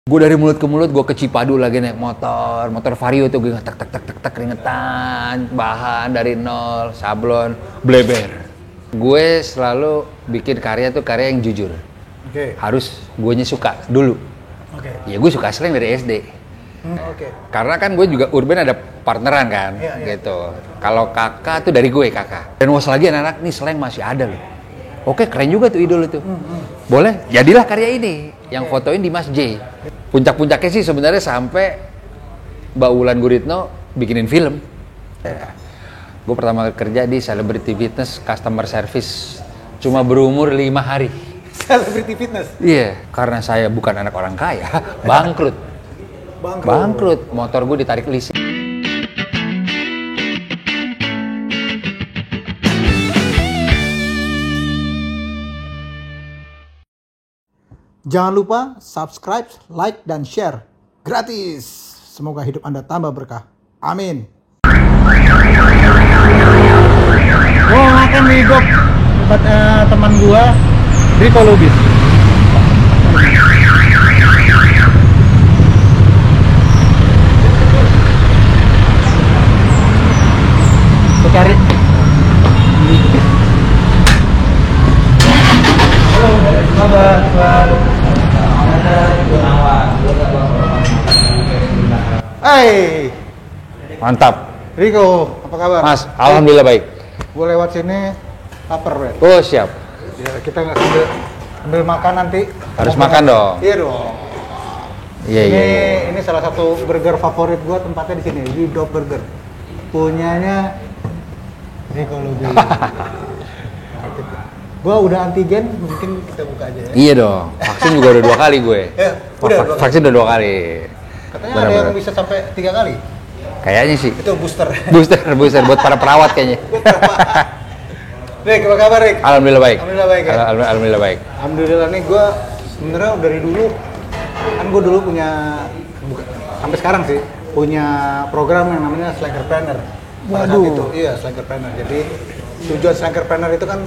Gue dari mulut ke mulut, gue ke Cipadu lagi naik motor Vario tuh, gue tak keringetan, bahan dari nol, sablon, bleber. Gue selalu bikin karya tuh karya yang jujur. Harus guenya suka dulu. Ya gue suka slang dari SD. Karena kan gue juga urban ada partneran kan, gitu. Kalau kakak tuh dari gue kakak. Dan was lagi anak-anak nih slang masih ada loh. Oke, keren juga tuh idol itu. Boleh, jadilah karya ini yang fotoin di Mas J. Puncak-puncaknya sih sebenarnya sampai Mbak Wulan Guritno bikinin film. Gue pertama kerja di Celebrity Fitness Customer Service, cuma berumur 5 hari. Celebrity Fitness? Iya, karena saya bukan anak orang kaya, bangkrut. Motor gue ditarik leasing. Jangan lupa subscribe, like, dan share. Gratis. Semoga hidup Anda tambah berkah. Amin. Gua makan di Dok tempat teman gua di Kolubis. Gua cari. Hai. Mantap. Riko, apa kabar? Mas, alhamdulillah baik. Gue lewat sini lapar, Bro. Oh, siap. Ya, kita nggak sambil makan nanti. Harus makan dong. Iya dong. Iya. Ini salah satu burger favorit gue, tempatnya di sini, di Dog Burger. Punyanya Riko Lubis. Gue udah antigen, mungkin kita buka aja ya. Iya dong. Vaksin juga udah 2 kali gue. Ya, udah Vaksin udah 2 kali. Katanya ada yang bisa sampai 3 kali. Kayaknya sih. Itu booster. Booster buat para perawat kayaknya. Rik, apa kabar, Rik? Alhamdulillah baik. Alhamdulillah baik ya? Alhamdulillah baik. Alhamdulillah nih, gue sebenarnya dari dulu, kan gue dulu punya, sampai sekarang sih, punya program yang namanya Slankerpreneur. Waduh. Itu, iya, Slankerpreneur. Jadi tujuan Slankerpreneur itu kan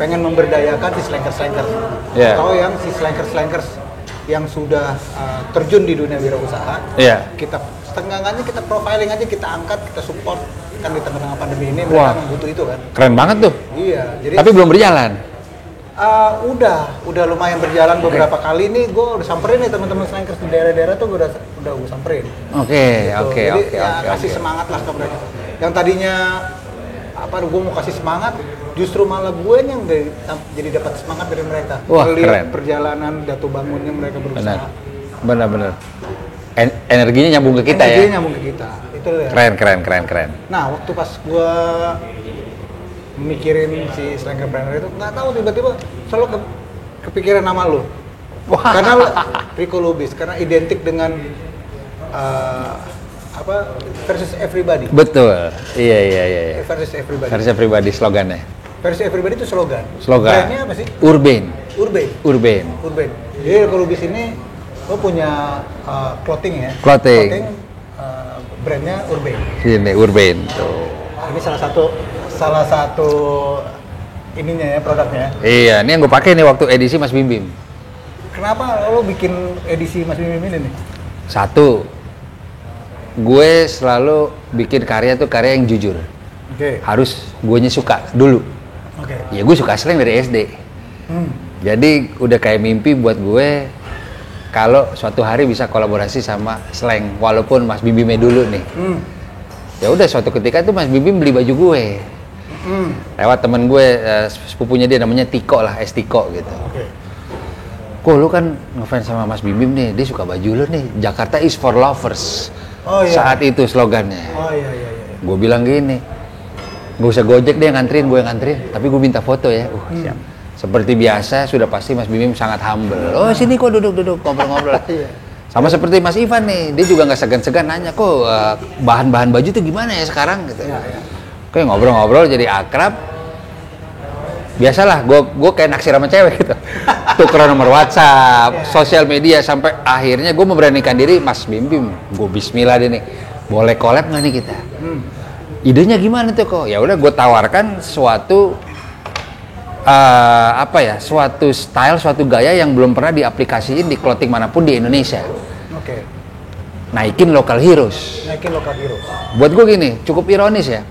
pengen memberdayakan si slankers-slankers. Atau yang si slankers-slankers yang sudah terjun di dunia wirausaha. Kita setengah-setengahnya kita profiling aja, kita angkat, kita support. Kan di tengah-tengah pandemi ini mereka butuh itu kan. Keren banget tuh. Iya. Jadi, tapi belum berjalan. Udah lumayan berjalan beberapa kali nih. Gue udah samperin nih teman-teman slankers di daerah-daerah tuh gue udah samperin. Oke. Kasih semangat lah ke mereka. Yang tadinya gue mau kasih semangat, justru malah gue yang jadi dapat semangat dari mereka. Wah, melihat keren. Perjalanan jatuh bangunnya mereka berusaha. Benar. Energinya nyambung ke kita. Energinya nyambung ke kita. Itu ya. Keren. Nah, waktu pas gue mikirin si Slankerpreneur itu, nggak tahu tiba-tiba selalu kepikiran nama lu. Karena Riko Lubis, karena identik dengan versus everybody. Betul. Iya. Versus everybody. Versus everybody slogannya. Versus everybody itu slogan. Brandnya apa sih? Urban. Jadi Riko Lubis ini lo punya clothing ya. Clothing. Brandnya Urban. Ini Urban. Tuh. Ini salah satu ininya ya, produknya. Iya, ini yang gue pakai nih waktu edisi Mas Bim Bim. Kenapa lo bikin edisi Mas Bim Bim ini nih? Satu, gue selalu bikin karya tuh karya yang jujur. Harus guenya suka dulu. Ya gue suka slang dari SD. Jadi udah kayak mimpi buat gue kalau suatu hari bisa kolaborasi sama slang, walaupun Mas Bim Bimnya dulu nih. Ya udah suatu ketika tuh Mas Bim Bim beli baju gue. Lewat temen gue, sepupunya dia namanya Tiko lah, S Tiko gitu. Kok lu kan ngefans sama Mas Bim Bim nih, dia suka baju lu nih, Jakarta is for lovers. Saat itu slogannya. Gue bilang gini, gak usah gojek deh yang nganterin, gue yang nganterin, tapi gue minta foto ya. Siap. Seperti biasa, sudah pasti Mas Bim Bim sangat humble. Oh sini kok duduk, ngobrol-ngobrol. Sama seperti Mas Ivan nih, dia juga nggak segan-segan nanya, kok bahan-bahan baju tuh gimana ya sekarang gitu. Kayak ngobrol-ngobrol jadi akrab. Biasalah, gue kayak naksir sama cewek gitu. Tukeran nomor WhatsApp, sosial media, sampai akhirnya gue memberanikan diri, Mas Bim Bim, gue bismillah deh nih, boleh collab nggak nih kita? Idenya gimana tuh kok? Ya udah gue tawarkan suatu suatu style, suatu gaya yang belum pernah diaplikasiin di clothing manapun di Indonesia. Naikin local heroes. Buat gue gini, cukup ironis ya.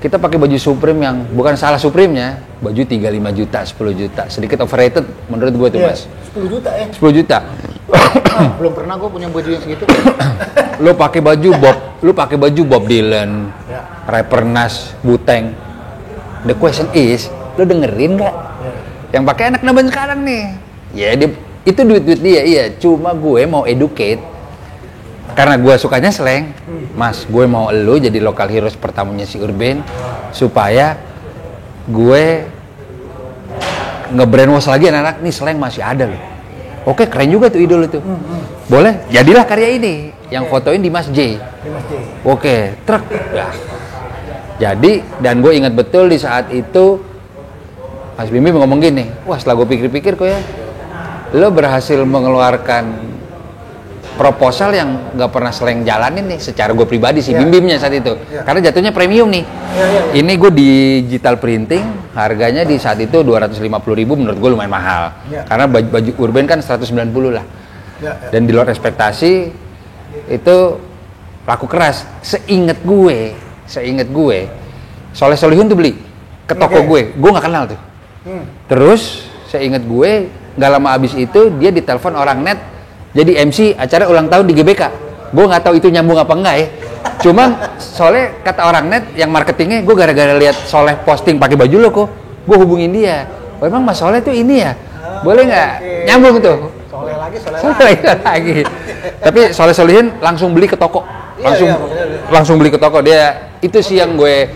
Kita pakai baju Supreme yang bukan salah Supreme-nya, baju 35 juta, 10 juta. Sedikit overrated menurut gue tuh, Mas. 10 juta ya? 10 juta. Belum pernah gue punya baju yang segitu. Lu pakai baju Bob Dylan, rapper Nas, Wu-Tang. The question is, lu dengerin nggak? Yang pakai anak naban sekarang nih. Ya itu duit dia, iya. Cuma gue mau educate. Karena gue sukanya slang, Mas, gue mau elu jadi local heroes pertamanya si Urban supaya gue nge-brainwash lagi anak-anak nih slang masih ada loh. Oke, keren juga tuh idol itu. Boleh, jadilah karya ini yang fotoin di Mas J. Oke, truk. Ya. Jadi, dan gue ingat betul di saat itu Mas Bimbi ngomong gini, wah setelah gue pikir-pikir kok ya, lo berhasil mengeluarkan proposal yang nggak pernah slang jalanin nih secara gue pribadi sih, Bim-Bimnya saat itu. Karena jatuhnya premium nih. Ini gue digital printing, harganya di saat itu 250.000 menurut gue lumayan mahal. Karena baju Urban kan 190 lah. Dan di luar ekspektasi itu laku keras. Seinget gue, Soleh Solihun tuh beli ke toko gue nggak kenal tuh. Terus seinget gue nggak lama abis itu dia ditelepon orang net jadi MC acara ulang tahun di GBK. Gue nggak tahu itu nyambung apa enggak ya. Cuma Soleh kata orang net yang marketingnya, gue gara-gara lihat Soleh posting pakai baju lo kok, gue hubungin dia. Oh emang Mas Soleh tuh ini ya? Boleh nggak? Nyambung tuh. Soleh lagi. Tapi Soleh Solihin langsung beli ke toko. Langsung beli ke toko. Dia itu sih yang gue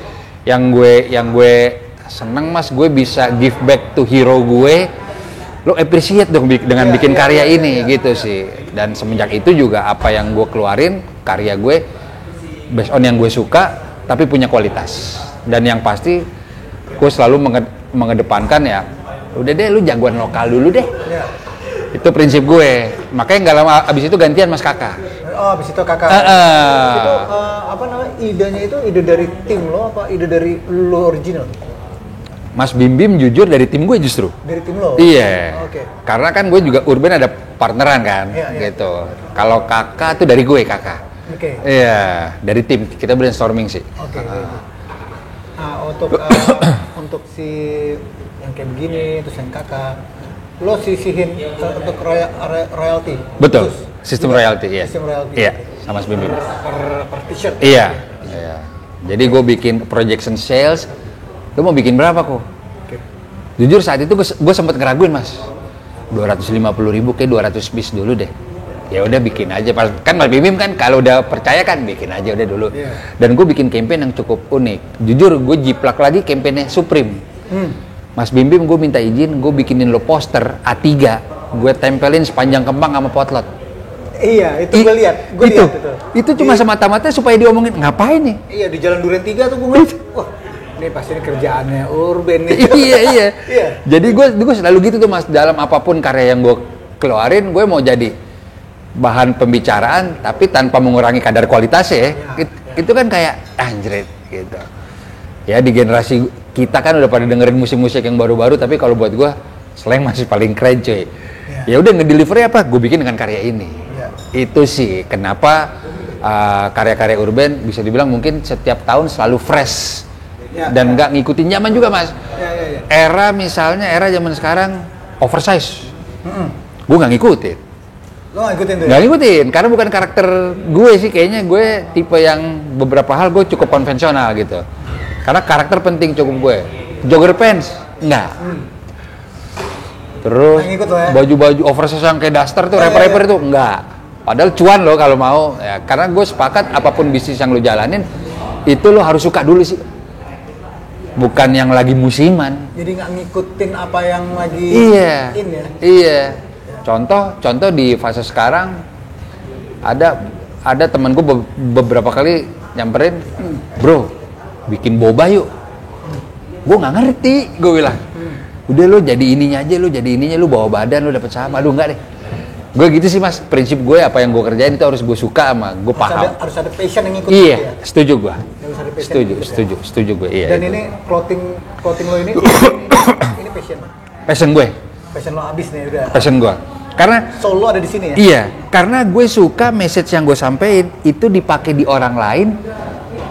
seneng, Mas. Gue bisa give back to hero gue. Lo appreciate dong dengan bikin karya ini gitu sih. Dan semenjak itu juga apa yang gue keluarin, karya gue based on yang gue suka tapi punya kualitas. Dan yang pasti gue selalu mengedepankan ya, udah deh lu jagoan lokal dulu deh. Itu prinsip gue. Makanya nggak lama abis itu gantian Mas Kakak. Oh, abis itu Kakak. Itu apa namanya, idenya itu ide dari tim lo apa ide dari lo original? Mas Bim jujur dari tim gue justru. Dari tim lo? Iya. Karena kan gue juga Urban ada partneran kan, gitu. Kalau Kakak tuh dari gue, Kakak. Iya, dari tim. Kita brainstorming sih. Nah, untuk si yang kayak begini, terus yang Kakak, lo sisihin untuk royalty? Betul, sistem royalty, iya. Sistem royalty. Iya, sama Mas Bim. Per t-shirt? Iya. Jadi gue bikin projection sales. Lo mau bikin berapa kok? Jujur saat itu gue sempet ngeraguin, Mas. 250.000 kayak 200 piece dulu deh. Ya udah bikin aja. Kan Mas Bim kan kalau udah percaya kan bikin aja udah dulu. Dan gue bikin campaign yang cukup unik. Jujur gue jiplak lagi campaignnya Supreme. Mas Bim gue minta izin, gue bikinin lo poster A3. Gue tempelin sepanjang kembang sama potlot. Iya, itu gue lihat. Itu cuma semata-mata supaya diomongin, ngapain nih? Iya, di Jalan Duren 3 tuh gue ngeliat. Wah, ini pasti ini kerjaannya Urban nih. iya. Jadi gue selalu gitu tuh, Mas, dalam apapun karya yang gue keluarin, gue mau jadi bahan pembicaraan tapi tanpa mengurangi kadar kualitasnya ya. Itu kan kayak anjrit gitu. Ya di generasi kita kan udah pada dengerin musik-musik yang baru-baru, tapi kalau buat gue slang masih paling keren cuy. Ya udah ngedelivery apa? Gue bikin dengan karya ini. Itu sih kenapa karya-karya Urban bisa dibilang mungkin setiap tahun selalu fresh. Dan nggak ngikutin zaman juga, Mas. Era misalnya era zaman sekarang oversize, gue nggak ngikutin. Lo nggak ngikutin tuh? Nggak ngikutin, karena bukan karakter gue sih. Kayaknya gue tipe yang beberapa hal gue cukup konvensional gitu. Karena karakter penting cukup gue. Jogger pants nggak. Terus baju-baju oversize yang kayak Duster tuh, rapper-rapper itu nggak. Padahal cuan lo kalau mau. Ya, karena gue sepakat apapun bisnis yang lo jalanin itu lo harus suka dulu sih. Bukan yang lagi musiman. Jadi nggak ngikutin apa yang lagi in ya? Iya. Contoh di fase sekarang ada temen gue beberapa kali nyamperin, bro, bikin boba yuk. Gue nggak ngerti, gue bilang. Udah lo jadi ininya aja, lo bawa badan, lo dapet saham. Aduh nggak deh. Gue gitu sih, Mas, prinsip gue apa yang gue kerjain itu harus gue suka sama gue paham. Harus ada passion yang ngikutin. Iya, ya? Setuju gue. Setuju gue. Iya. Dan ini clothing lo ini passion. Passion gue. Passion lo abis nih udah. Passion gue. Karena solo ada di sini ya? Iya, karena gue suka message yang gue sampein itu dipakai di orang lain.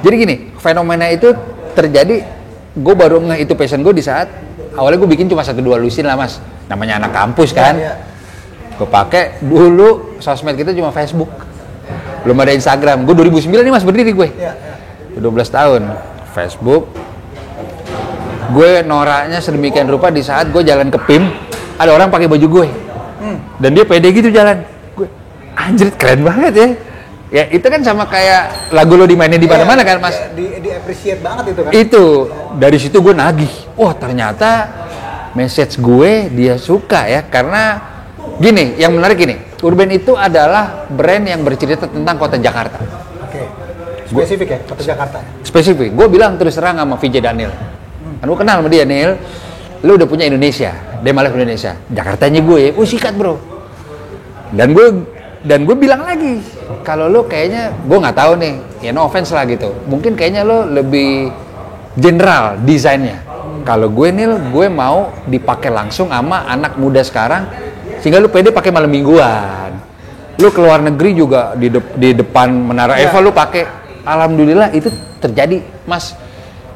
Jadi gini, fenomena itu terjadi, gue baru ngeh itu passion gue di saat awalnya gue bikin cuma 1-2 lusin lah mas. Namanya anak kampus kan. Iya. Gue pakai dulu sosmed kita cuma Facebook. Belum ada Instagram. Gue 2009 nih mas berdiri gue. Iya. 12 tahun. Facebook. Gue noraknya sedemikian rupa di saat gue jalan ke PIM, ada orang pakai baju gue. Dan dia pede gitu jalan. Gue, anjir keren banget ya. Ya itu kan sama kayak lagu lo dimainin di mana-mana kan mas. Di appreciate banget itu kan. Itu, dari situ gue nagih. Wah ternyata message gue dia suka ya. Karena gini, yang menarik gini. Urban itu adalah brand yang bercerita tentang kota Jakarta. Oke. Spesifik ya, kota Jakarta. Spesifik. Gue bilang terus terang sama VJ Daniel. Kan gue kenal sama dia, Neil. Lu udah punya Indonesia. Dia malah Indonesia. Jakartanya gue, sikat bro. Dan gue bilang lagi, kalau lu kayaknya, gue nggak tahu nih, ya no offense lah gitu. Mungkin kayaknya lu lebih general desainnya. Kalau gue nih, gue mau dipakai langsung sama anak muda sekarang, sehingga lu pede pakai malam mingguan. Lu keluar negeri juga di depan Menara Eiffel lu pakai. Alhamdulillah itu terjadi, Mas,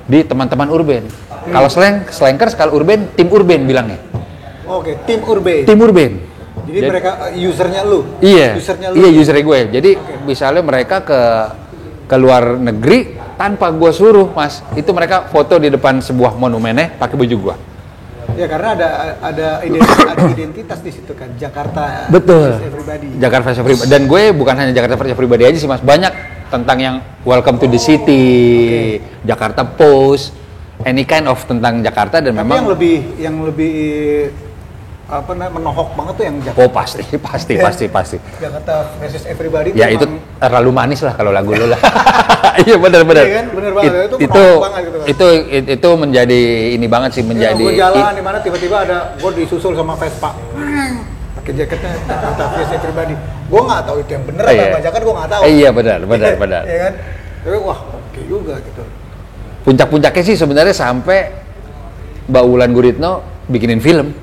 di teman-teman Urban. Kalau slankers, kalau Urban, tim Urban bilangnya. Oke, tim Urban. Tim Urban. Jadi mereka usernya lu. Iya. Iya, usernya gue. Jadi misalnya mereka ke luar negeri tanpa gue suruh, Mas. Itu mereka foto di depan sebuah monumennya pakai baju gue. Ya karena ada identitas di situ kan, Jakarta. Betul. Versus Everybody. Jakarta versus Everybody. Dan gue bukan hanya Jakarta versus Everybody aja sih, Mas. Banyak tentang yang Welcome to the City, Jakarta Post, any kind of tentang Jakarta. Dan tapi memang yang lebih apa namanya menohok banget tuh yang Jakarta. Oh pasti. Jakarta versus Everybody. Ya itu terlalu manis lah kalau lagu lo lah. Iya benar. Iya kan, benar banget. Itu banget gitu kan. Itu menjadi ini banget sih, menjadi. Gue jalan di mana tiba-tiba ada gue disusul sama Vespa. Pakai jaketnya Jakarta versus Everybody. Gue nggak tahu itu yang benar atau apa, Jakarta gue nggak tahu. Iya benar. Iya kan. Tapi wah oke juga gitu. Puncak-puncaknya sih sebenarnya sampai Mbak Wulan Guritno bikinin film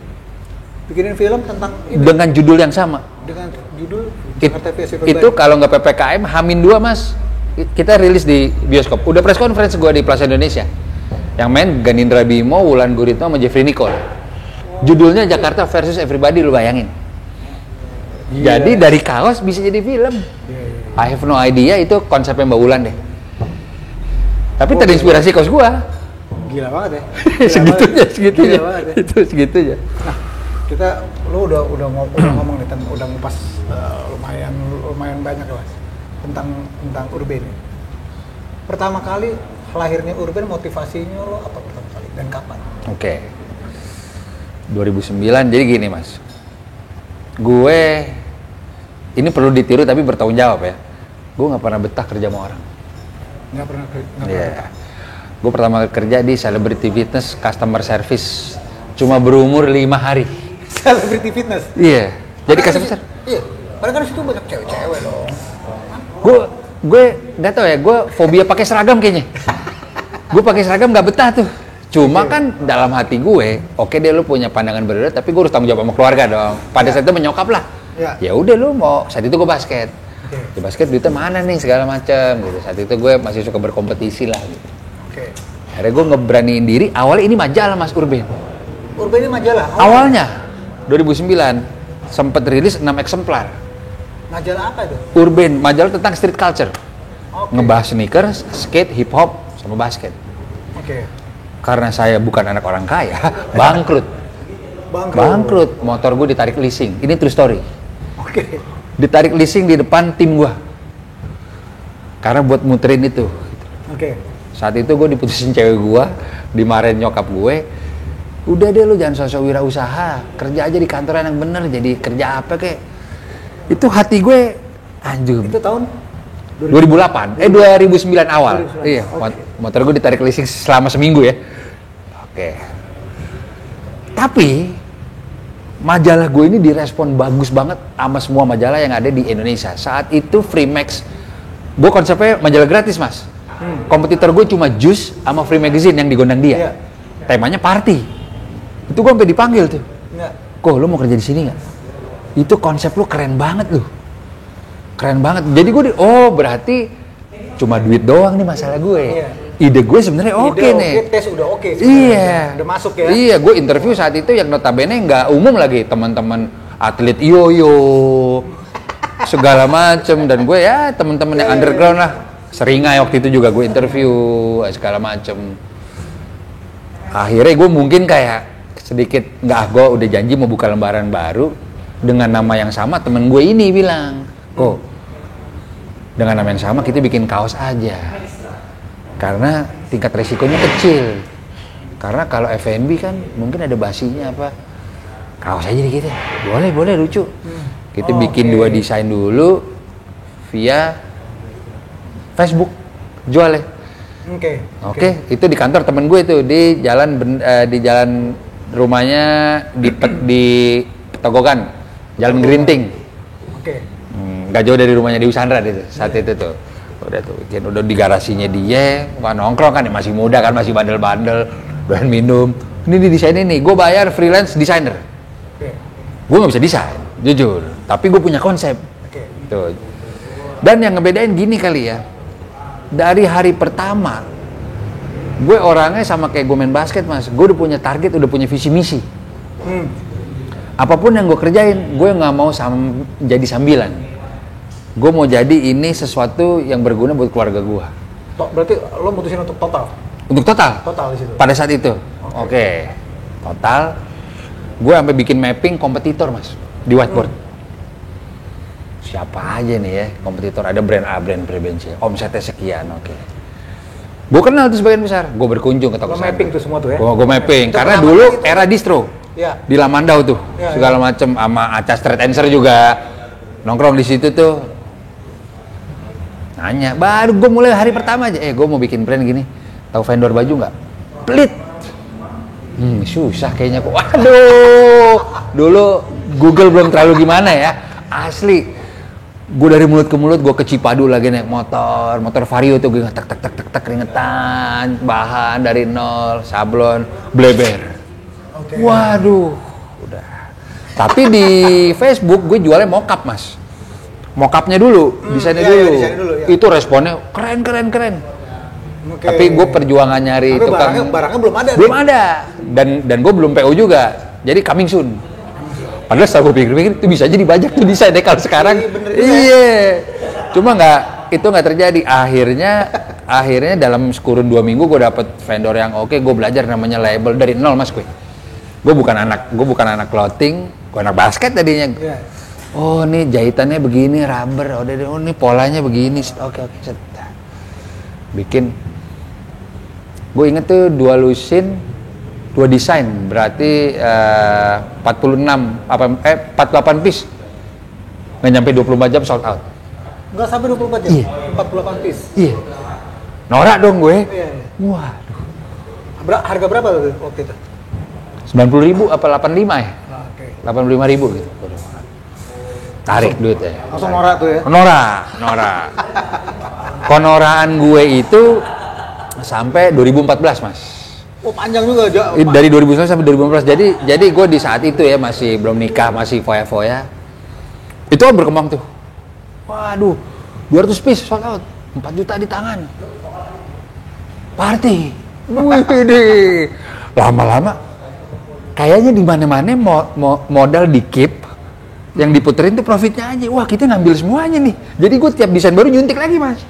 tentang ini. Dengan judul yang sama. Dengan judul Jakarta vs Everybody. Itu kalau nggak PPKM H-2 Mas. Kita rilis di bioskop. Udah press conference gue di Plaza Indonesia. Yang main Ganindra Bimo, Wulan Guritno sama Jeffrey Nicole. Judulnya Jakarta versus Everybody, lu bayangin. Gila. Jadi dari kaos bisa jadi film. I have no idea itu konsepnya Mbak Wulan deh. Tapi terinspirasi kaos gua. Gila banget ya. Segitunya. Itu segitunya. Nah, lu udah ngomong nih, udah ngupas lumayan banyak lah tentang Urban. Pertama kali lahirnya Urban, motivasinya lo apa pertama kali dan kapan? Oke. 2009. Jadi gini Mas. Gue ini perlu ditiru tapi bertanggung jawab ya. Gue nggak pernah betah kerja sama orang. Nggak pernah betah. Gue pertama kali kerja di Celebrity Fitness Customer Service. Cuma berumur 5 hari. Celebrity Fitness? Iya. Jadi customer service. Iya. Padahal kan situ banyak cewek-cewek dong. Gue nggak tahu ya. Gue fobia pakai seragam kayaknya. Gue pakai seragam nggak betah tuh. Cuma kan dalam hati gue, oke deh lu punya pandangan berbeda, tapi gue harus tanggung jawab sama keluarga dong. Pada saat itu menyokap lah. Ya udah lu mau, saat itu gue basket. Di basket duitnya mana nih segala macam gitu. Saat itu gue masih suka berkompetisi lah gitu. Akhirnya gue ngeberaniin diri, awalnya ini majalah Mas Urban. Urban ini majalah? Awalnya, 2009, sempat rilis 6 eksemplar. Majalah apa itu? Urban, majalah tentang street culture. Ngebahas sneakers, skate, hip hop, sama basket. Karena saya bukan anak orang kaya, bangkrut. Motor gue ditarik leasing. Ini true story. Ditarik leasing di depan tim gue. Karena buat muterin itu. Saat itu gue diputusin cewek gue, dimarahin nyokap gue. Udah deh lu jangan sosok wirausaha, kerja aja di kantor yang bener. Jadi kerja apa kek? Itu hati gue anjur. Itu tahun 2009 awal. 2009. Iya, motor gue ditarik leasing selama seminggu ya. Tapi majalah gue ini direspon bagus banget sama semua majalah yang ada di Indonesia. Saat itu Freemax, gue konsepnya majalah gratis Mas. Kompetitor gue cuma Juice sama Free Magazine yang digondang dia. Temanya party. Itu gue sampai dipanggil tuh. Kok lu mau kerja di sini nggak? itu konsep lu keren banget lu. Keren banget. Jadi gue berarti cuma duit doang nih masalah gue. Iya. Ide gue sebenarnya oke nih. Tes udah oke. Iya. Udah masuk ya. Iya, gue interview saat itu yang notabene nggak umum lagi, teman-teman atlet yoyo segala macem, dan gue ya teman-teman yang underground lah. Seringai waktu itu juga gue interview segala macem. Akhirnya gue mungkin kayak sedikit gue udah janji mau buka lembaran baru dengan nama yang sama. Temen gue ini bilang, kok dengan nama yang sama kita bikin kaos aja. Karena tingkat resikonya kecil. Karena kalau F&B kan mungkin ada basinya apa. Kaos aja dikit ya. Boleh lucu. Kita bikin 2 desain dulu via Facebook. Jual ya. Oke, itu di kantor temen gue itu di jalan rumahnya di Petogogan. Jalan Gerinting. Gak jauh dari rumahnya di Usandra itu saat itu tuh. Udah di garasinya dia, nongkrong kan, masih muda kan, masih bandel-bandel, doyan minum. Ini desain ini, gue bayar freelance designer. Gue nggak bisa desain, jujur. Tapi gue punya konsep. Tuh. Dan yang ngebedain gini kali ya, dari hari pertama, gue orangnya sama kayak gue main basket mas. Gue udah punya target, udah punya visi misi. Apapun yang gue kerjain, gue nggak mau jadi sambilan. Gue mau jadi ini sesuatu yang berguna buat keluarga gue. Berarti lo mutusin untuk total? Untuk total? Total di situ? Pada saat itu? Oke. Total. Gue sampai bikin mapping kompetitor mas, di whiteboard. Siapa aja nih ya kompetitor, ada brand A, brand B, C, omsetnya sekian, oke. Gue kenal tuh sebagian besar, gue berkunjung ke toko saya. Mapping tuh semua tuh ya? Gue mapping, karena dulu era distro. Ya. Di Lamandau tuh, segala macem, sama Aca Street Answer juga. Nongkrong di situ tuh. Nanya, baru gue mulai hari pertama aja, gue mau bikin brand gini, tahu vendor baju nggak? Pelit. Susah kayaknya kok. Waduh, dulu Google belum terlalu gimana ya, asli. Gue dari mulut ke mulut, gue ke Cipadu lagi naik motor Vario tuh, gue tek keringetan, bahan dari nol, sablon, bleber. Waduh, udah. Tapi di Facebook gue jualnya mockup mas. Mockupnya dulu, desainnya dulu. Ya. Itu responnya keren. Tapi gue perjuangan nyari tukang barangnya belum ada. Belum ada. Dan gue belum PO juga. Jadi coming soon. Padahal setelah gue pikir-pikir itu bisa aja dibajak tuh desainnya kalau sekarang. Iya. Cuma itu nggak terjadi. Akhirnya dalam kurun 2 minggu gue dapet vendor yang oke. Gue belajar namanya label dari nol mas gue. Gue bukan anak clothing, gue anak basket tadinya. Yeah. Oh, ini jahitannya begini, rubber. Oh, ini polanya begini. Oke. Bikin. Gue inget tuh 2 lusin, 2 desain. Berarti 48 piece. Nggak nyampe 24 jam sold out. Nggak sampai 24 jam? Iya. 48 piece? Iya. Norak dong gue. Iya. Waduh. Harga berapa tuh waktu itu? 90.000 apa 85 ya? 85.000 gitu. Tarik duit ya. Langsung norak tuh ya? Norak. Konoraan gue itu sampai 2014 mas. Oh panjang juga. Dari 2019 sampai 2014. Jadi gue di saat itu ya masih belum nikah, masih foya-foya. Itu berkembang tuh. Waduh, 200 piece sold out, 4 juta di tangan. Party. Wih, lama-lama kayaknya di mana-mana modal dikip. Yang diputerin tuh profitnya aja. Wah, kita ngambil semuanya nih. Jadi gue tiap desain baru nyuntik lagi, Mas.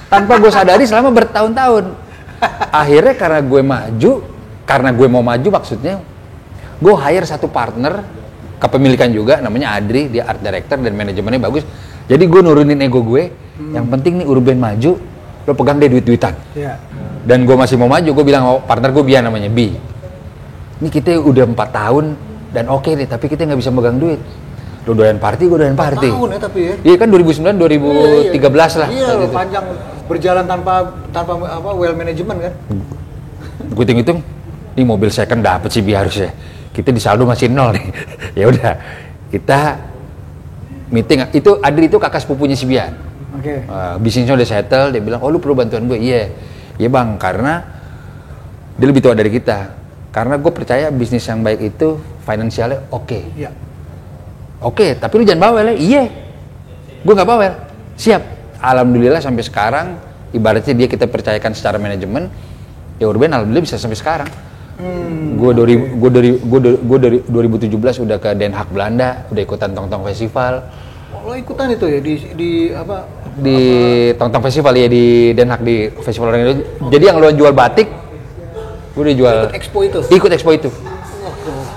Tanpa gue sadari selama bertahun-tahun. Akhirnya karena gue mau maju maksudnya, gue hire satu partner, kepemilikan juga, namanya Adri, dia art director dan manajemennya bagus. Jadi gue nurunin ego gue, yang penting nih Urban maju, lo pegang deh duit-duitan. Yeah. Dan gue masih mau maju, gue bilang partner gue Bian namanya, Bi. Ini kita udah 4 tahun, dan oke nih, tapi kita nggak bisa megang duit. Lo doyan party, gue doyan party. 4 tahun ya tapi ya? Iya kan 2009, 2013 lah. Iya, panjang berjalan tanpa well management kan? Gue hitung-hitung, ini mobil second dapet sih harusnya. Kita di saldo masih 0 nih. Ya udah, kita meeting. Itu Adri itu kakak sepupunya si Bian. Oke. Bisnisnya udah settle, dia bilang, oh lu perlu bantuan gue? Iya bang, karena dia lebih tua dari kita. Karena gue percaya bisnis yang baik itu finansialnya oke. Iya. Oke, tapi lu jangan bawel ya. Iya, gue nggak bawel. Siap. Alhamdulillah sampai sekarang, ibaratnya dia kita percayakan secara manajemen, ya Urban alhamdulillah bisa sampai sekarang. Gue dari 2017 udah ke Den Haag Belanda, udah ikutan Tongtong Festival. Lo ikutan itu ya di apa? Di Tongtong Festival ya di Den Haag di Festival orang Indonesia. Jadi yang lo jual batik, gue udah jual. Ikut expo itu. Ikut expo itu.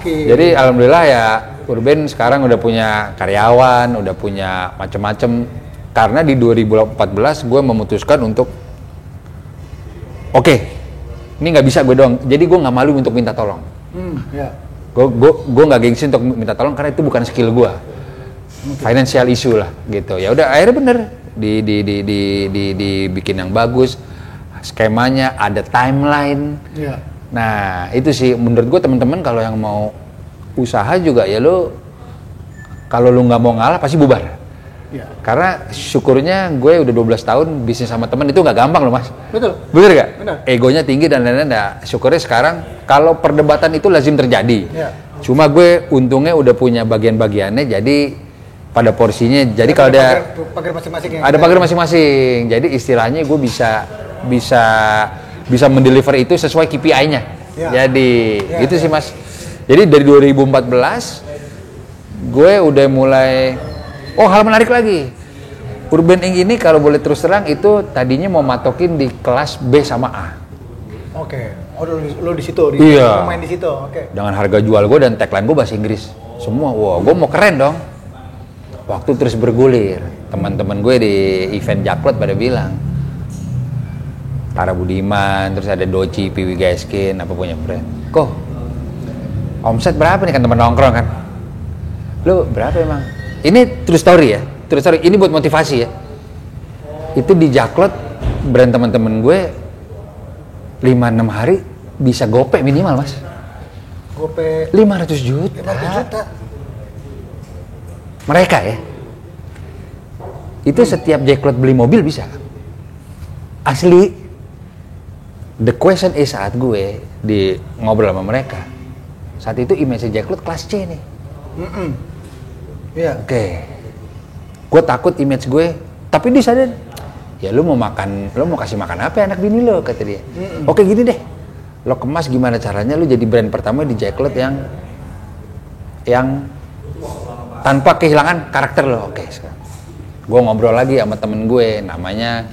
Oke. Jadi alhamdulillah ya Urban sekarang udah punya karyawan, udah punya macem-macem. Karena di 2014 gue memutuskan untuk oke, ini nggak bisa gue doang. Jadi gue nggak malu untuk minta tolong. Ya. Gue nggak gengsi untuk minta tolong karena itu bukan skill gue. Financial issue lah gitu. Ya udah akhirnya bener dibikin yang bagus, skemanya ada timeline. Ya. Nah itu sih menurut gue teman-teman kalau yang mau usaha juga ya lo kalau lo nggak mau ngalah pasti bubar. Ya. Karena syukurnya gue udah 12 tahun bisnis sama temen itu nggak gampang loh mas. Betul. Bener gak? Benar. Egonya tinggi dan lain-lain. Nah, syukurnya sekarang kalau perdebatan itu lazim terjadi. Ya. Cuma gue untungnya udah punya bagian-bagiannya jadi pada porsinya. Jadi kalau ada pagar masing-masing. Ada pagar masing-masing. Jadi istilahnya gue bisa mendeliver itu sesuai KPI-nya. Ya. Jadi itu sih mas. Jadi dari 2014 gue udah mulai. Oh hal menarik lagi, Urban Ink ini kalau boleh terus terang itu tadinya mau matokin di kelas B sama A. Oke. Oh lo di situ, iya. Main di situ, oke. Dengan harga jual gue dan tagline gue bahasa Inggris semua. Wah, gue mau keren dong. Waktu terus bergulir, teman-teman gue di event Jaklot pada bilang, Tara Budiman, terus ada Doci, Piwi Gaiskin, apa punya brand. Kok omset berapa nih kan teman nongkrong kan? Lo berapa emang? Ini true story ya, true story. Ini buat motivasi ya. Itu di Jaklot, brand teman-teman gue 5-6 hari bisa gope minimal mas. Gope 500 juta. 500 juta. Mereka ya. Itu setiap Jaklot beli mobil bisa. Asli. The question is saat gue di ngobrol sama mereka. Saat itu image Jaklot kelas C nih. Iya. Oke. Gue takut image gue, tapi dia sadar, ya lu mau kasih makan apa ya anak bini lo kata dia. Oke gini deh, lo kemas gimana caranya lu jadi brand pertama di Jaklot yang tanpa kehilangan karakter lo. Oke sekarang. Gue ngobrol lagi sama temen gue, namanya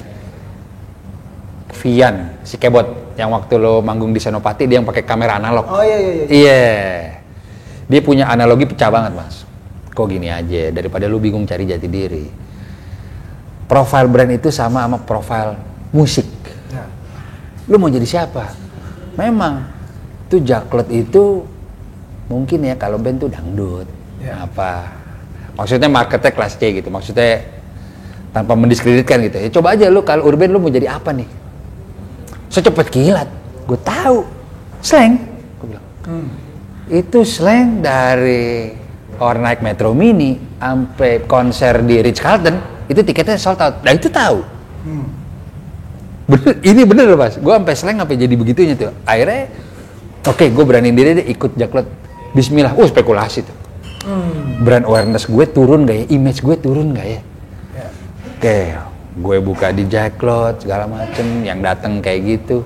Vian, si kebot, yang waktu lo manggung di Senopati dia yang pakai kamera analog. Oh iya. Iya. Dia punya analogi pecah banget mas. Kok gini aja, daripada lu bingung cari jati diri. Profil brand itu sama profil musik. Ya. Lu mau jadi siapa? Memang tuh Jaklot itu mungkin ya kalau band tuh dangdut. Ya. Apa? Maksudnya marketnya kelas C gitu. Maksudnya tanpa mendiskreditkan gitu. Ya coba aja lu kalau urban lu mau jadi apa nih? Secepat kilat. Gue tahu. Slang. Gue bilang. Itu slang dari orang naik Metro Mini sampai konser di Ritz Carlton itu tiketnya sold out. Nah itu tahu. Bener, ini bener loh mas. Gue sampai slang sampai jadi begitunya tuh. Akhirnya, oke, gue beraniin diri deh ikut Jaklot. Bismillah. Spekulasi tuh. Brand awareness gue turun gak ya? Image gue turun gak ya? Oke, gue buka di Jaklot segala macem. Yang datang kayak gitu.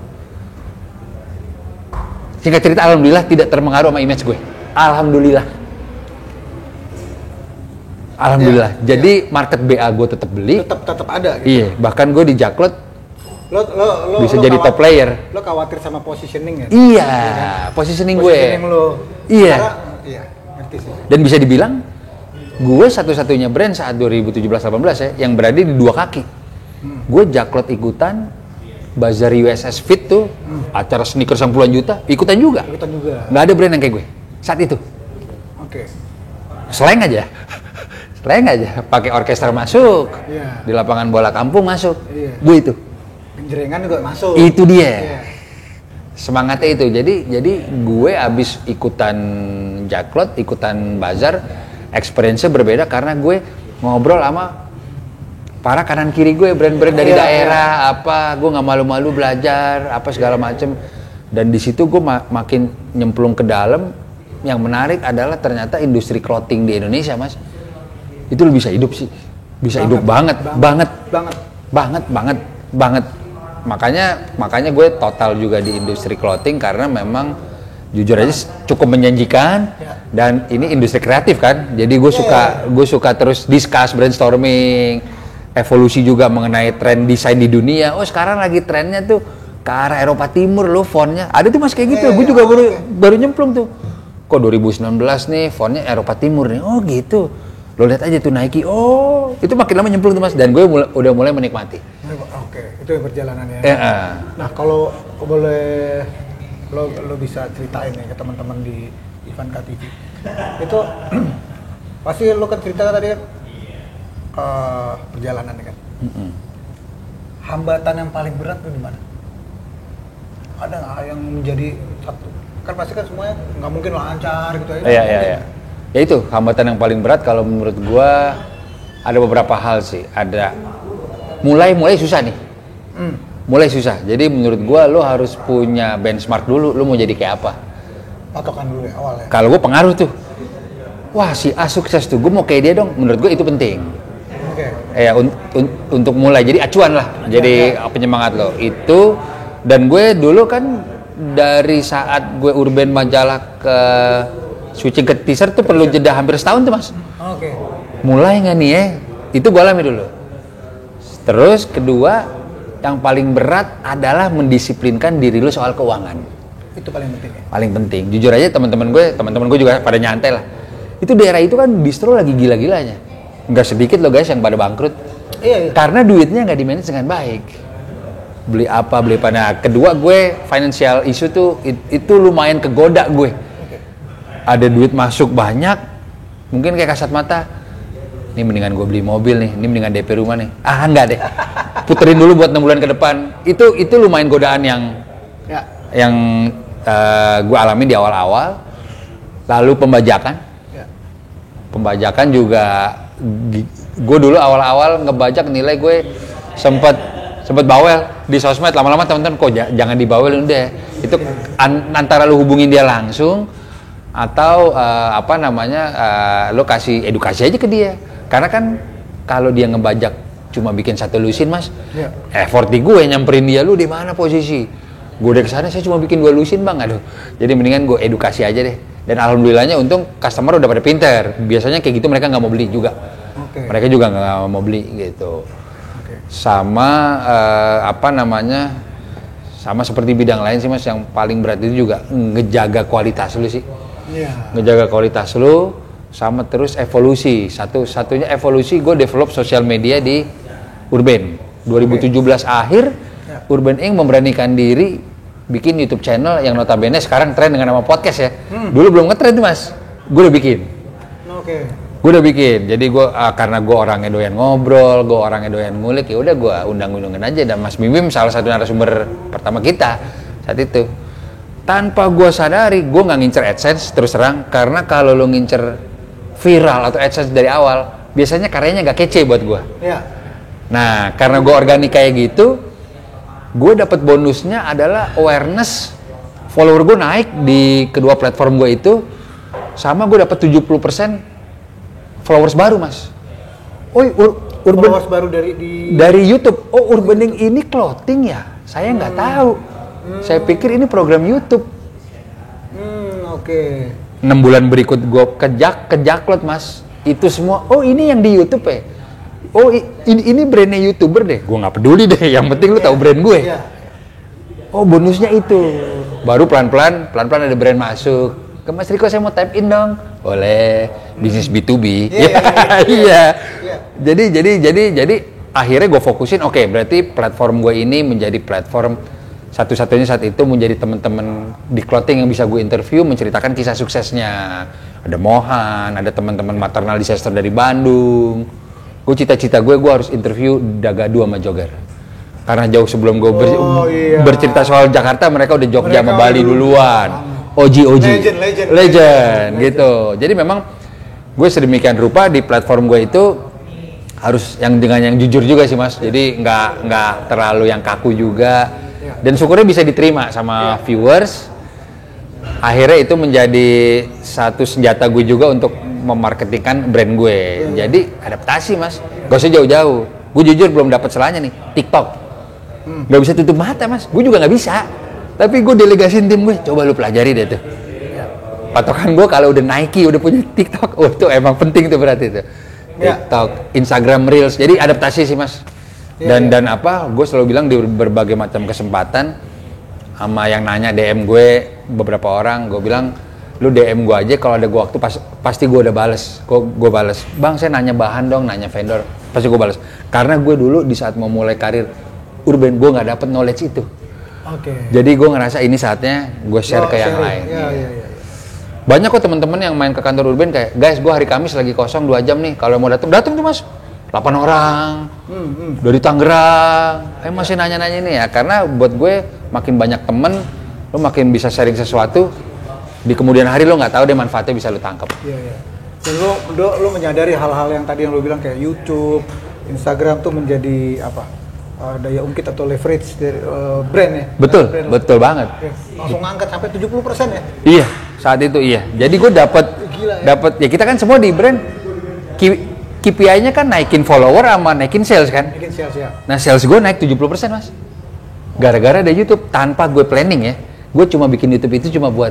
Singkat cerita, alhamdulillah tidak terpengaruh sama image gue. Alhamdulillah. Alhamdulillah. Ya, jadi market BA gue tetap beli. Tetap ada. Gitu. Iya. Bahkan gue di Jaklot lo bisa jadi top player. Lo khawatir sama positioning ya? Iya. Positioning gue. Positioning lo. Iya. Iya. Ngerti sih. Dan bisa dibilang gue satu-satunya brand saat 2017-18 ya yang berada di dua kaki. Gue Jaklot ikutan, Bazar USS Fit tuh, acara sneakers yang puluhan juta, ikutan juga. Nggak ada brand yang kayak gue saat itu. Oke. Slang aja. Slang aja, pakai orkestra masuk, di lapangan bola kampung masuk, gue itu. Genjrengan juga masuk. Itu dia, semangatnya itu. Jadi gue abis ikutan Jaklot, ikutan Bazar, experience-nya berbeda karena gue ngobrol sama para kanan kiri gue, brand-brand dari daerah, apa, gue nggak malu-malu belajar, apa segala macem. Dan di situ gue makin nyemplung ke dalam, yang menarik adalah ternyata industri clothing di Indonesia, Mas. Itu lu bisa hidup sih. Bisa hidup banget. Makanya gue total juga di industri clothing karena memang jujur aja cukup menjanjikan dan ini industri kreatif kan. Jadi gue suka terus discuss, brainstorming, evolusi juga mengenai tren desain di dunia. Oh, sekarang lagi trennya tuh ke arah Eropa Timur loh fontnya. Ada tuh Mas kayak gitu. Gue juga baru nyemplung tuh. Kok 2019 nih fontnya Eropa Timur nih. Oh gitu. Lo lihat aja tuh Nike. Oh, itu makin lama nyemplung tuh Mas dan gue udah mulai menikmati. Oke, itu yang perjalanannya. Nah, kalau boleh lo bisa ceritain nih ke teman-teman di Ivanka TV. Itu pasti lo kan cerita tadi kan perjalanan kan. Hambatan yang paling berat tuh di mana? Ada nggak yang menjadi satu? Kan pasti kan semuanya nggak mungkin lancar gitu aja. Iya. Ya itu hambatan yang paling berat kalau menurut gua ada beberapa hal sih. Ada mulai susah nih. Mulai susah. Jadi menurut gua lo harus punya benchmark dulu. Lo mau jadi kayak apa? Patokan dulu ya awal ya. Kalau gua pengaruh tuh. Wah si A sukses tuh. Gua mau kayak dia dong. Menurut gua itu penting. Untuk mulai jadi acuan lah. Jadi penyemangat lo. Itu dan gue dulu kan dari saat gue Urban majalah ke switching ke t-shirt tuh perlu jeda hampir setahun tuh Mas. Mulai nggak nih ya? Itu gue alami dulu. Terus kedua, yang paling berat adalah mendisiplinkan diri lu soal keuangan. Itu paling penting ya? Paling penting. Jujur aja teman-teman gue juga pada nyantai lah. Itu daerah itu kan distro lagi gila-gilanya. Nggak sedikit loh guys yang pada bangkrut. Iya. Karena duitnya nggak di-manage dengan baik. Beli apa, beli apa. Nah, kedua gue financial issue tuh itu lumayan kegoda gue. Ada duit masuk banyak, mungkin kayak kasat mata. Ini mendingan gue beli mobil nih, ini mendingan DP rumah nih. Ah enggak deh, puterin dulu buat 6 bulan ke depan. Itu lumayan godaan yang gue alami di awal-awal. Lalu pembajakan juga. Gue dulu awal-awal ngebajak nilai gue sempet bawel di sosmed. Lama-lama teman-teman kok jangan dibawel udah. Itu antara lu hubungin dia langsung atau lo kasih edukasi aja ke dia. Karena kan kalau dia ngebajak cuma bikin satu lusin Mas, effort di gue nyamperin dia, lu di mana posisi? Gue udah kesana, saya cuma bikin 2 lusin bang, aduh. Jadi mendingan gue edukasi aja deh. Dan alhamdulillahnya untung customer udah pada pinter. Biasanya kayak gitu mereka nggak mau beli juga. Mereka juga nggak mau beli gitu. Sama sama seperti bidang lain sih Mas, yang paling berat itu juga ngejaga kualitas lu sih. Ngejaga kualitas lu sama terus evolusi. Satunya evolusi, gue develop sosial media di Urban 2017 akhir. Urban Inc memberanikan diri bikin YouTube channel yang notabene sekarang tren dengan nama podcast ya. Dulu belum ngetren tuh Mas, gue udah bikin. Gue udah bikin. Jadi gue karena gue orangnya doyan ngobrol, gue orangnya doyan ngulik, ya udah gue undang-undangin aja. Dan Mas Mimim salah satu narasumber pertama kita saat itu. Tanpa gue sadari, gue nggak ngincer AdSense terus terang, karena kalau lo ngincer viral atau AdSense dari awal, biasanya karyanya nggak kece buat gue. Nah, karena gue organik kayak gitu, gue dapat bonusnya adalah awareness, follower gue naik di kedua platform gue itu, sama gue dapat 70% followers baru Mas. Oh, Urban followers baru dari YouTube. Oh, Urbaning ini clothing ya? Saya nggak tahu. Saya pikir ini program YouTube. 6 bulan berikut gue kejaklot Mas. Itu semua. Oh ini yang di YouTube ya? Oh ini brandnya YouTuber deh. Gue nggak peduli deh. Yang penting lu tahu brand gue. Oh bonusnya itu. Baru pelan-pelan ada brand masuk. Ke Mas Riko saya mau type in dong. Boleh. Bisnis B2B. Iya. Jadi akhirnya gue fokusin. Oke, berarti platform gue ini menjadi platform satu-satunya saat itu menjadi teman-teman di clothing yang bisa gue interview menceritakan kisah suksesnya. Ada Mohan, ada teman-teman maternal disaster dari Bandung. Gue cita-cita gue harus interview Dagadu sama Jogger. Karena jauh sebelum gue bercerita soal Jakarta, mereka udah Jogja sama Bali duluan. OG. Legend gitu. Jadi memang gue sedemikian rupa di platform gue itu harus yang dengan yang jujur juga sih Mas. Jadi nggak terlalu yang kaku juga. Dan syukurnya bisa diterima sama viewers. akhirnya itu menjadi satu senjata gue juga untuk memarketingkan brand gue. Jadi adaptasi mas, gak usah jauh-jauh. Gue jujur belum dapat selanya nih, TikTok. Gak bisa tutup mata mas, gue juga gak bisa. Tapi gue delegasin tim gue, coba lu pelajari deh tuh. Patokan gue kalau udah Nike, udah punya TikTok, itu emang penting tuh berarti tuh. TikTok, Instagram Reels, jadi adaptasi sih mas. Dan apa, gue selalu bilang di berbagai macam kesempatan, sama yang nanya DM gue, beberapa orang, gue bilang, lu DM gue aja kalau ada gue waktu, pasti gue udah bales. Gue bales, bang saya nanya bahan dong, nanya vendor, pasti gue bales. Karena gue dulu di saat mau mulai karir urban, gue nggak dapet knowledge itu. Jadi gue ngerasa ini saatnya gue share ke yang lain. Banyak kok teman-teman yang main ke kantor urban kayak, guys gue hari Kamis lagi kosong 2 jam nih, kalau mau datang tuh mas. 8 orang dari Tangerang, masih nanya-nanya ini ya, karena buat gue makin banyak temen, lo makin bisa sharing sesuatu, di kemudian hari lo nggak tahu deh manfaatnya bisa lo tangkap. Dan lo menyadari hal-hal yang tadi yang lo bilang kayak YouTube, Instagram tuh menjadi apa? Daya ungkit atau leverage dari brand ya? Betul, brand betul banget. Langsung ngangkat sampai 70% ya? Iya, saat itu iya. Jadi gue dapat ya kita kan semua di brand KPI-nya kan naikin follower sama naikin sales kan? Naikin sales ya. Nah sales gue naik 70% mas. Gara-gara ada YouTube, tanpa gue planning ya. Gue cuma bikin YouTube itu cuma buat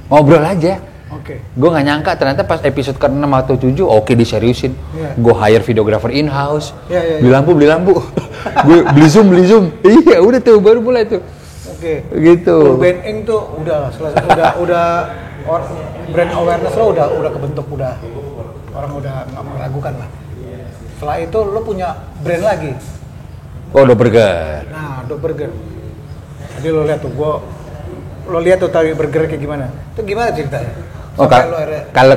ngobrol aja. Gue gak nyangka ternyata pas episode ke-6 atau 7, diseriusin. Gue hire videographer in-house. Beli lampu. Gue beli zoom. Iya udah tuh, baru mulai tuh. Gitu. Urban Ink tuh udah brand awareness lo udah kebentuk, orang udah nggak meragukan lah. Setelah itu lo punya brand lagi. Dog Burger. Nah, Dog Burger. Tadi lo lihat tuh tadi burger kayak gimana? Itu gimana ceritanya?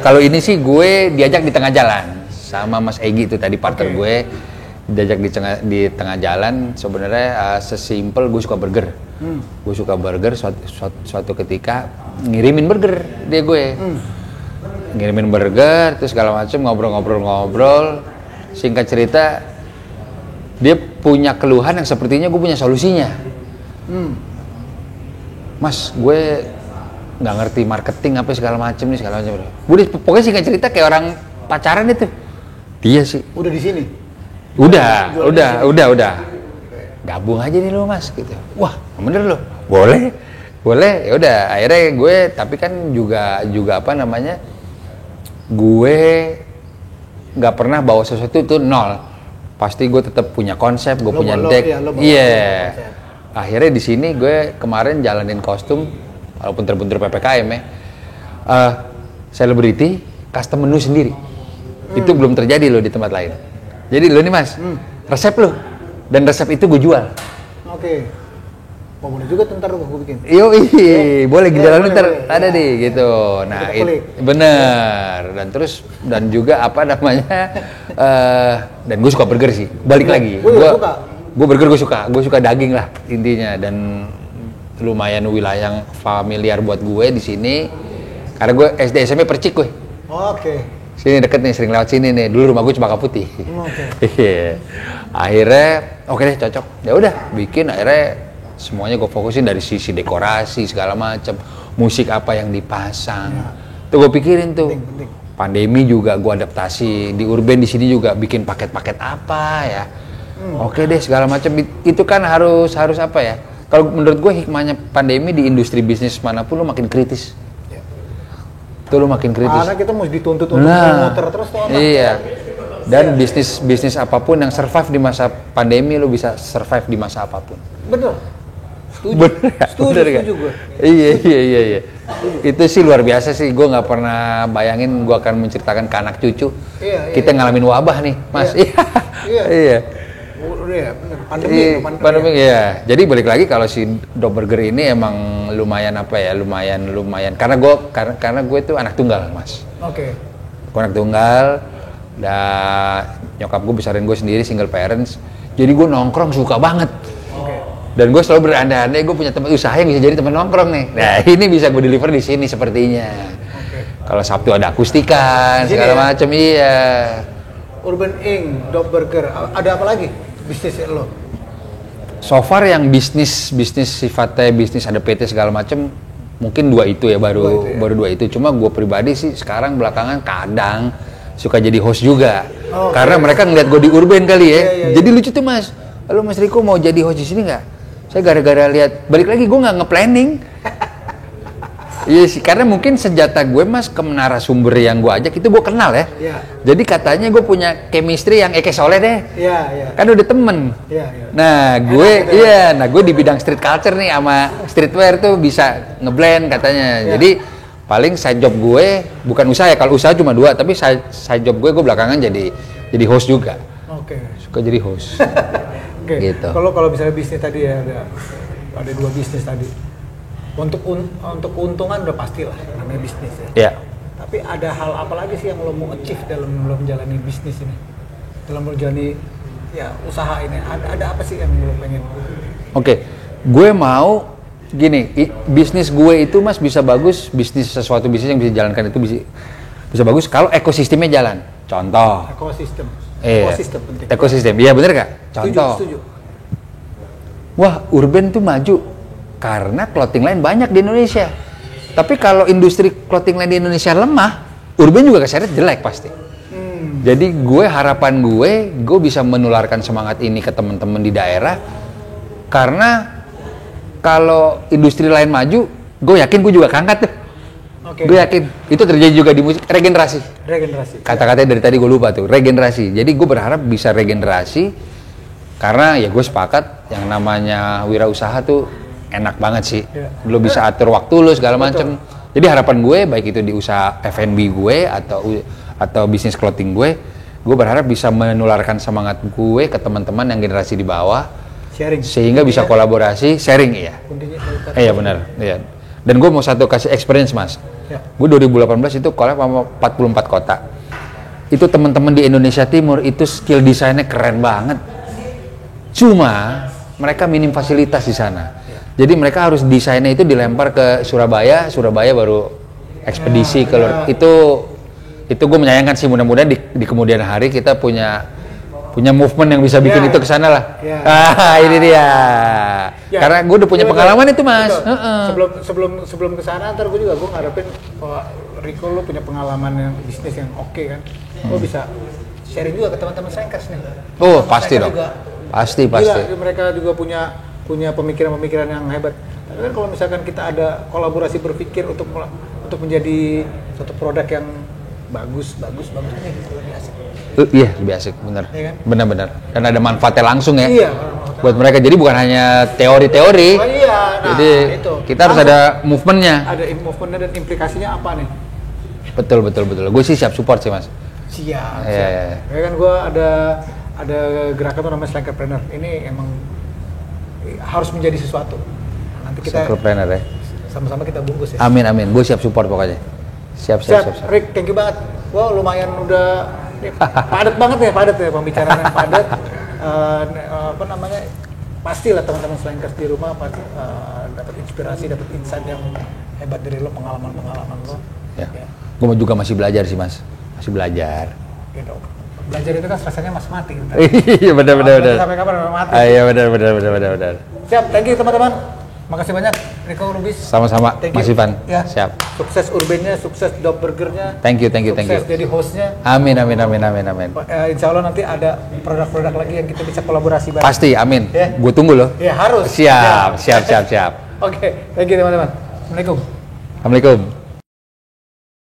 Kalau ini sih gue diajak di tengah jalan sama Mas Egi itu tadi partner gue, diajak di tengah jalan. Sebenarnya sesimpel gue suka burger. Gue suka burger. Suatu ketika ngirimin burger dia gue. Ngirimin burger, terus segala macam ngobrol. Singkat cerita, dia punya keluhan yang sepertinya gue punya solusinya. Mas, gue nggak ngerti marketing apa segala macam. Udah, pokoknya singkat cerita kayak orang pacaran itu. Dia sih. Udah di sini. Udah. Gabung aja nih lo mas, gitu. Wah, bener lo. Boleh. Ya udah. Akhirnya gue, tapi kan juga apa namanya? Gue nggak pernah bawa sesuatu itu nol. Pasti gue tetap punya konsep, gue punya deck. Iya. Akhirnya di sini gue kemarin jalanin kostum, walaupun terbentur PPKM ya. Celebrity, custom menu sendiri. Itu belum terjadi loh di tempat lain. Jadi lo nih mas, resep lo. Dan resep itu gue jual. Boleh juga ntar gue bikin. Boleh gila ntar ada deh gitu. Nah, bener. Dan juga apa namanya? Dan gue suka burger sih. Balik lagi. Gue burger gue suka daging lah intinya. Dan lumayan wilayah yang familiar buat gue di sini. Karena gue SD SMP Percik gue. Sini deket nih, sering lewat sini nih. Dulu rumah gue Cempaka Putih. Akhirnya, deh cocok. Ya udah, bikin akhirnya. Semuanya gue fokusin dari sisi dekorasi segala macam, musik apa yang dipasang. Tuh gue pikirin tuh. Pandemi juga gue adaptasi di urban di sini juga bikin paket-paket apa ya. Deh segala macam itu kan harus apa ya? Kalau menurut gue hikmahnya pandemi di industri bisnis manapun lo makin kritis. Tuh lo makin kritis. Karena kita mesti dituntut untuk muter terus tuh. Iya. Dan bisnis apapun yang survive di masa pandemi lo bisa survive di masa apapun. Betul. Setuju gue. Iya. Itu sih luar biasa sih. Gue nggak pernah bayangin gue akan menceritakan ke anak cucu. Kita ngalamin wabah nih, mas. Iya. Pandemi ya. Jadi balik lagi kalau si Dog Burger ini emang lumayan apa ya? Lumayan. Karena gue tuh anak tunggal, mas. Gue anak tunggal. Dan nyokap gue besarin gue sendiri, single parents. Jadi gue nongkrong suka banget. Dan gue selalu berandai-andai gue punya tempat usaha yang bisa jadi tempat nongkrong nih. Nah ini bisa gue deliver di sini sepertinya. Kalau Sabtu ada akustikan, segala macam iya. Urban Ink, Dog Burger, ada apa lagi bisnis lo? So far yang bisnis sifatnya bisnis ada PT segala macam mungkin dua itu ya, baru dua itu. Cuma gue pribadi sih sekarang belakangan kadang suka jadi host juga. Karena mereka ngeliat gue di Urban kali ya. Jadi lucu tuh Mas. Lalu Mas Riko mau jadi host di sini nggak? Saya gara-gara lihat, balik lagi gue nggak nge-planning. Iya sih, karena mungkin senjata gue Mas ke narasumber yang gue ajak itu gue kenal ya. Jadi katanya gue punya chemistry yang Eke Soleh deh. Kan udah temen. Nah gue di bidang street culture nih sama streetwear tuh bisa ngeblend katanya. Jadi paling side job gue bukan usaha ya, kalau usaha cuma 2, tapi side job gue belakangan jadi host juga. Suka jadi host. Gitu. Kalau misalnya bisnis tadi ya ada 2 bisnis tadi. Untuk keuntungan udah pastilah, namanya bisnis ya. Tapi ada hal apa lagi sih yang lo mau achieve dalam lo menjalani bisnis ini? Dalam lo menjalani ya usaha ini, ada apa sih yang lo pengen? Gue mau gini, bisnis gue itu Mas bisa bagus, sesuatu bisnis yang bisa dijalankan itu bisa bagus kalau ekosistemnya jalan. Contoh. Ekosistem. Iya bener Kak? Contoh. Setuju. Wah, Urban tuh maju karena clothing line banyak di Indonesia. Tapi kalau industri clothing line di Indonesia lemah, Urban juga keseret jelek pasti. Jadi harapan gue bisa menularkan semangat ini ke teman-teman di daerah. Karena kalau industri lain maju, gue yakin gue juga keangkat tuh. Gue yakin itu terjadi juga di musik. Regenerasi. Kata-katanya dari tadi gue lupa tuh, regenerasi. Jadi gue berharap bisa regenerasi karena ya gue sepakat yang namanya wirausaha tuh enak banget sih. Lo bisa atur waktu lo segala macem. Jadi harapan gue baik itu di usaha F&B gue atau bisnis clothing gue berharap bisa menularkan semangat gue ke teman-teman yang generasi di bawah. Sharing. Sehingga bisa kolaborasi, sharing iya. Iya benar. Iya. Dan gue mau kasih experience Mas. Gue 2018 itu collab sama 44 kota. Itu teman-teman di Indonesia Timur itu skill desainnya keren banget. Cuma mereka minim fasilitas di sana. Jadi mereka harus desainnya itu dilempar ke Surabaya baru ekspedisi ke luar. Itu gue menyayangkan sih, mudah-mudahan di kemudian hari kita punya movement yang bisa bikin itu ke sana lah. Ini dia. Karena gue udah punya pengalaman itu Mas. Sebelum ke sana ntar gue ngarepin bahwa Riko lo punya pengalaman yang bisnis yang oke kan. Lo bisa sharing juga ke teman-teman Slankers nih. Oh, pasti dong. Pasti. Gila, mereka juga punya pemikiran-pemikiran yang hebat. Tapi kan kalau misalkan kita ada kolaborasi berpikir untuk menjadi suatu produk yang bagus ini lebih asik. Iya, lebih asik, benar. Iya kan? Benar. Dan ada manfaatnya langsung ya. Iya. Buat mereka, jadi bukan hanya teori-teori. Jadi itu. Kita harus ada movementnya. Ada movementnya dan implikasinya apa nih? Betul. Gue sih siap support sih Mas. Siap. Ya kan gue ada gerakan tuh namanya Slankerpreneur. Ini emang harus menjadi sesuatu. Nanti kita Slankerpreneur ya. Sama-sama kita bungkus ya. Amin. Gue siap support pokoknya. Siap. Rick, thank you banget. Wah, lumayan udah padat ya pembicaraan yang padat. Pastilah teman-teman Slankers di rumah pasti dapat inspirasi, dapat insight yang hebat dari lo, pengalaman lo. Ya. Gue juga masih belajar sih Mas. Masih belajar. Gitu. Belajar itu kan rasanya mas mati. Iya benar. Sampai kapan mati? Iya benar. Siap, thank you teman-teman. Makasih banyak Riko Lubis. Sama-sama, Mas Ivan. Ya. Siap. Sukses Urbannya, sukses Dog Burgernya. Thank you. Sukses jadi hostnya. Amin. Insya Allah nanti ada produk-produk lagi yang kita bisa kolaborasi bareng. Pasti, amin. Ya. Gue tunggu loh. Ya harus. Siap. Oke, thank you teman-teman. Assalamualaikum. Assalamualaikum.